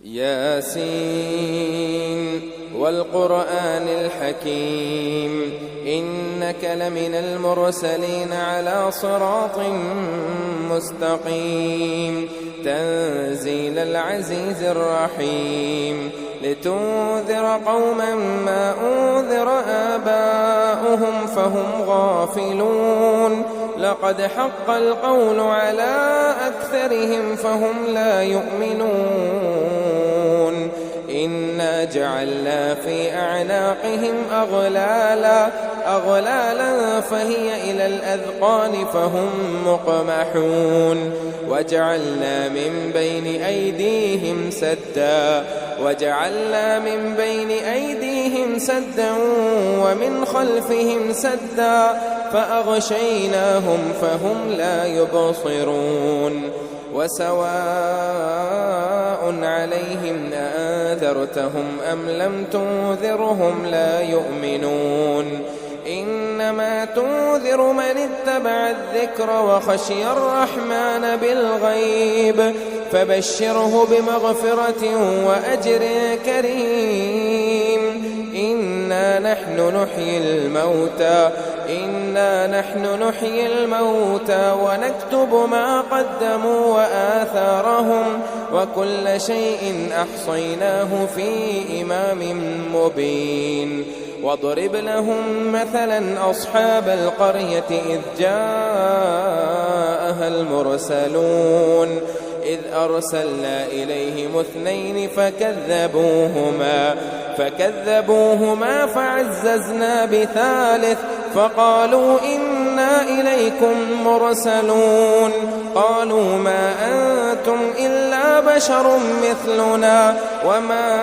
ياسين والقرآن الحكيم إنك لمن المرسلين على صراط مستقيم تنزيل العزيز الرحيم لتنذر قوما ما أنذر آباؤهم فهم غافلون لقد حق القول على أكثرهم فهم لا يؤمنون إنا جعلنا في أعناقهم أغلالا فهي إلى الأذقان فهم مقمحون وجعلنا من بين أيديهم سدا ومن خلفهم سدا فأغشيناهم فهم لا يبصرون وسواء عليهم أأنذرتهم أم لم تنذرهم لا يؤمنون إنما تنذر من اتبع الذكر وخشي الرحمن بالغيب فبشره بمغفرة وأجر كريم إنا نحن نحيي الموتى ونكتب ما قدموا وآثارهم وكل شيء أحصيناه في إمام مبين واضرب لهم مثلا أصحاب القرية إذ جاءها المرسلون إذ أرسلنا إليهم 2 فكذبوهما فعززنا ب3 فقالوا إنا إليكم مرسلون قالوا ما أنتم إلا بشر مثلنا وما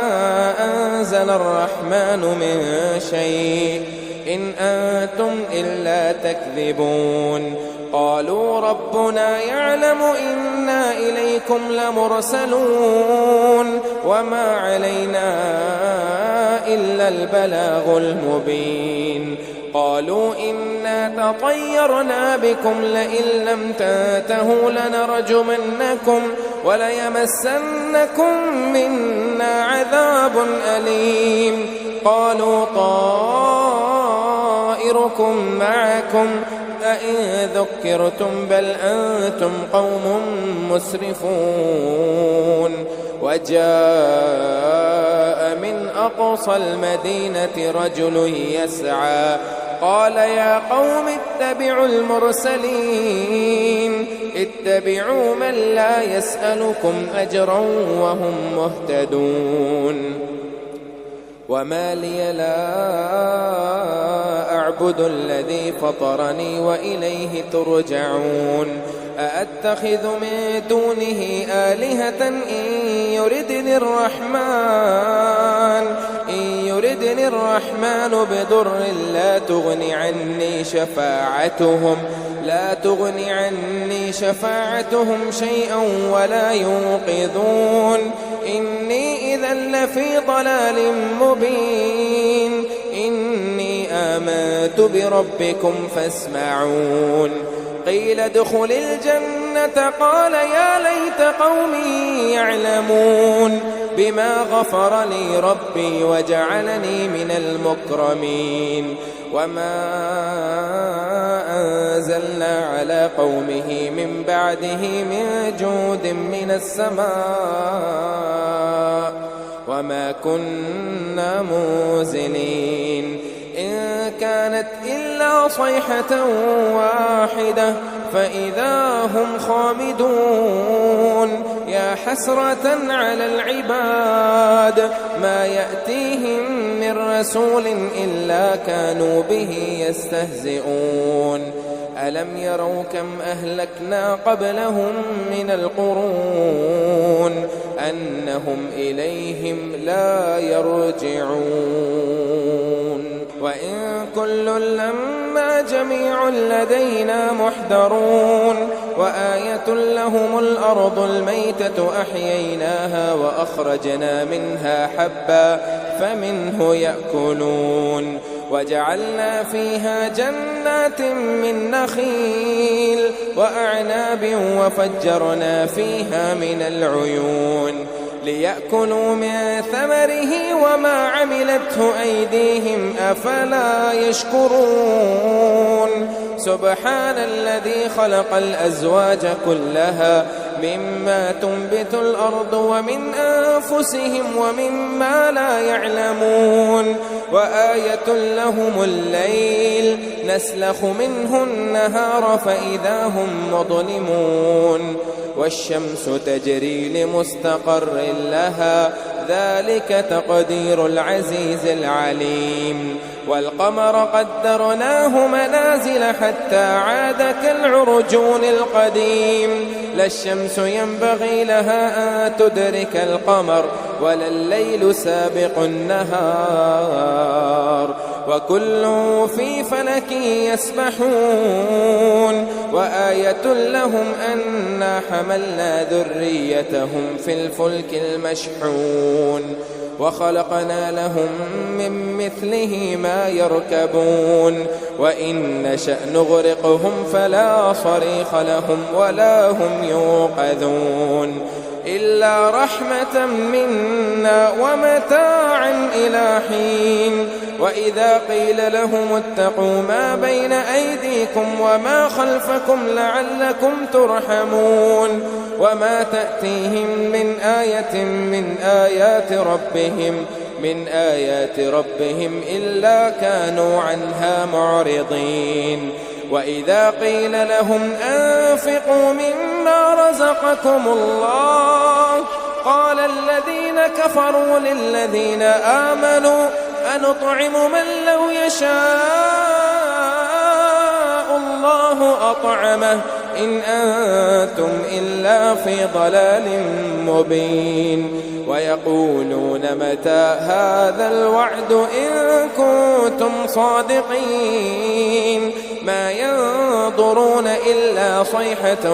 أنزل الرحمن من شيء إن أنتم إلا تكذبون قالوا ربنا يعلم إنا إليكم لمرسلون وما علينا إلا البلاغ المبين قالوا إنا تطيرنا بكم لئن لم تنتهوا لنرجمنكم وليمسنكم منا عذاب أليم قالوا طائركم معكم أئن ذكرتم بل أنتم قوم مسرفون وجاء من أقصى المدينة رجل يسعى قال يا قوم اتبعوا المرسلين اتبعوا من لا يسألكم أجرا وهم مهتدون وما لي لا أعبد الذي فطرني وإليه ترجعون أأتخذ من دونه آلهة إن يردني الرحمن بضر لا تغني عني شفاعتهم شيئا ولا ينقذون إني إذا لفي ضلال مبين إني آمنت بربكم فاسمعون قيل ادخل الجنة قال يا ليت قومي يعلمون بما غفر لي ربي وجعلني من المكرمين وما أنزلنا على قومه من بعده من جود من السماء وما كنا منزلين إن كانت إلا صيحة واحدة فإذا هم خامدون يا حسرة على العباد ما يأتيهم من رسول إلا كانوا به يستهزئون ألم يروا كم أهلكنا قبلهم من القرون أنهم إليهم لا يرجعون وإن كل لما جميع لدينا محضرون وآية لهم الأرض الميتة أحييناها وأخرجنا منها حبا فمنه يأكلون وجعلنا فيها جنات من نخيل وأعناب وفجرنا فيها من العيون ليأكلوا من ثمره وما عملته أيديهم أفلا يشكرون سبحان الذي خلق الأزواج كلها مما تنبت الأرض ومن أنفسهم ومما لا يعلمون وآية لهم الليل نسلخ منه النهار فإذا هم مظلمون والشمس تجري لمستقر لها ذلك تقدير العزيز العليم والقمر قدرناه منازل حتى عاد كالعرجون القديم لا الشمس ينبغي لها أن تدرك القمر ولا الليل سابق النهار وكل في فلك يسبحون وآية لهم أنا حملنا ذريتهم في الفلك المشحون وخلقنا لهم من مثله ما يركبون وإن نشأ نغرقهم فلا صريخ لهم ولا هم يوقظون إلا رحمة منا ومتاعا إلى حين وإذا قيل لهم اتقوا ما بين أيديكم وما خلفكم لعلكم ترحمون وما تأتيهم من آية من آيات ربهم إلا كانوا عنها معرضين وإذا قيل لهم أنفقوا مما رزقكم الله قال الذين كفروا للذين آمنوا أنطعم من لو يشاء الله أطعمه إن أنتم إلا في ضلال مبين ويقولون متى هذا الوعد إن كنتم صادقين ما ينظرون إلا صيحة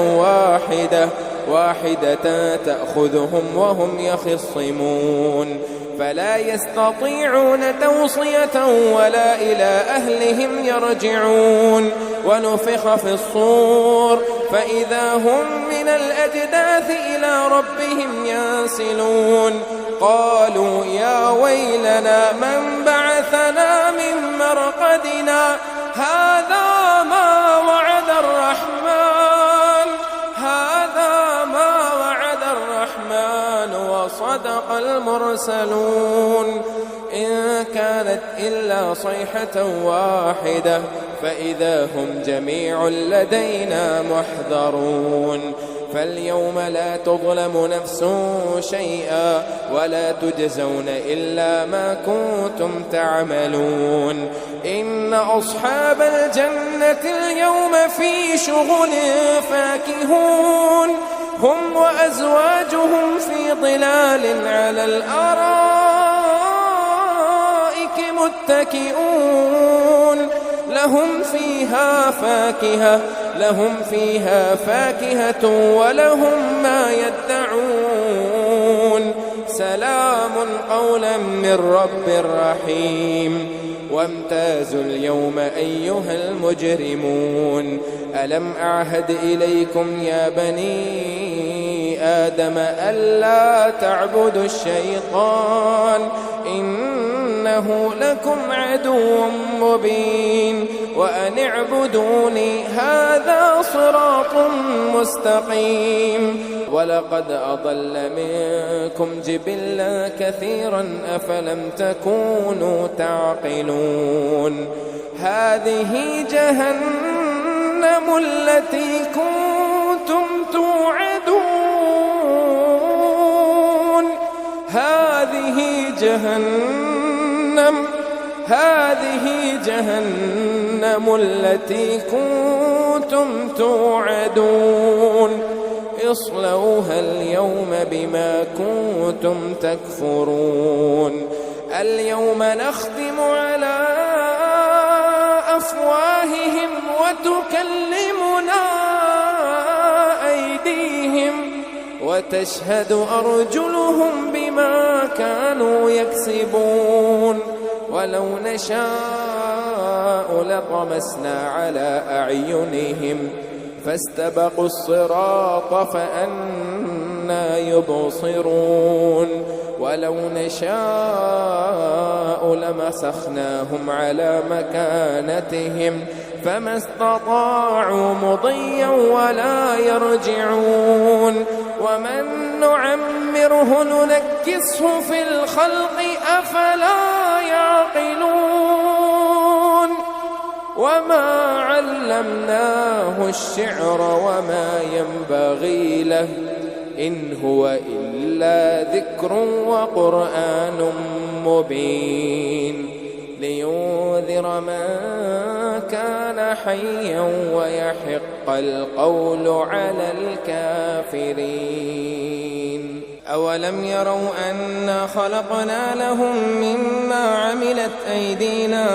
واحدة تأخذهم وهم يخصمون فلا يستطيعون توصية ولا إلى أهلهم يرجعون ونفخ في الصور فإذا هم من الأجداث إلى ربهم ينسلون قالوا يا ويلنا من بعثنا من مرقدنا هذا ما وعد الرحمن وصدق المرسلون إن كانت إلا صيحة واحدة فإذا هم جميع لدينا محضرون فاليوم لا تظلم نفس شيئا ولا تجزون إلا ما كنتم تعملون إن أصحاب الجنة اليوم في شغل فاكهون هم وأزواجهم في ظلال على الأرائك متكئون لهم فيها فاكهة ولهم ما يدعون سلام قولا من رب رحيم وامتازوا اليوم أيها المجرمون ألم أعهد إليكم يا بني آدم ألا تعبدوا الشيطان إنه لكم عدو مبين وأن اعبدوني هذا صراط مستقيم ولقد أضل منكم جبلا كثيرا أفلم تكونوا تعقلون هذه جهنم التي كنتم توعدون هذه جهنم التي كنتم توعدون اصلوها اليوم بما كنتم تكفرون اليوم نختم على أفواههم وتكلمنا أيديهم وتشهد أرجلهم بما كانوا يكسبون ولو نشاء لطمسنا على أعينهم فاستبقوا الصراط فأنى أنا يبصرون ولو نشاء لمسخناهم على مكانتهم فما استطاعوا مضيا ولا يرجعون ومن نعمره ننكسه في الخلق أفلا يعقلون وما علمناه الشعر وما ينبغي له إن هو إلا ذكر وقرآن مبين لينذر من كان حيا ويحق القول على الكافرين أولم يروا أنا خلقنا لهم مما عملت أيدينا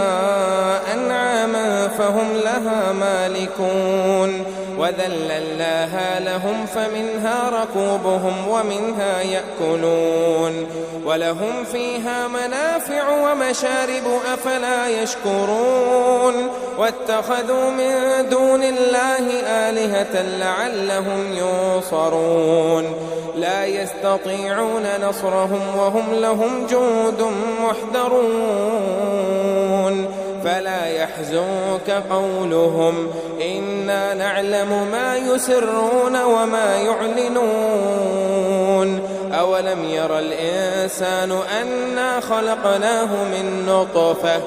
أنعاما فهم لها مالكون وذللناها لهم فمنها ركوبهم ومنها يأكلون ولهم فيها منافع ومشارب أفلا يشكرون واتخذوا من دون الله آلهة لعلهم ينصرون لا يستطيعون نصرهم وهم لهم جند محضرون فلا يحزنك قولهم إنا نعلم ما يسرون وما يعلنون أولم ير الإنسان أنا خلقناه من نطفة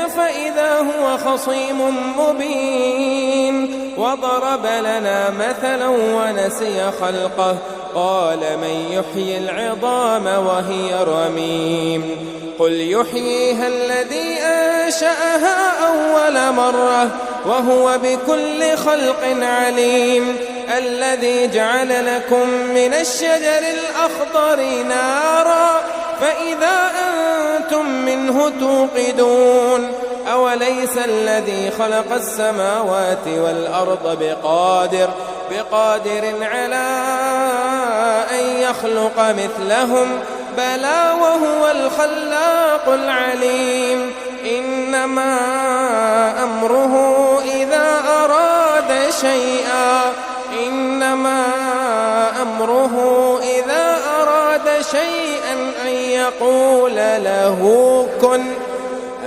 فإذا هو خصيم مبين وضرب لنا مثلا ونسي خلقه قال من يحيي العظام وهي رميم قل يحييها الذي أنشأها أول مرة وهو بكل خلق عليم الذي جعل لكم من الشجر الأخضر نارا فإذا أنتم منه توقدون أوليس الذي خلق السماوات والأرض بقادر على أن يخلق مثلهم بلى وهو الخلاق العليم إنما أمره إذا أراد شيئا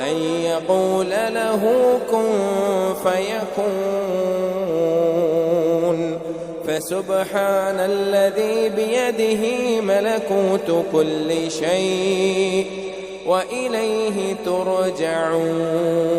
أن يقول له كن فيكون فسبحان الذي بيده ملكوت كل شيء وإليه ترجعون.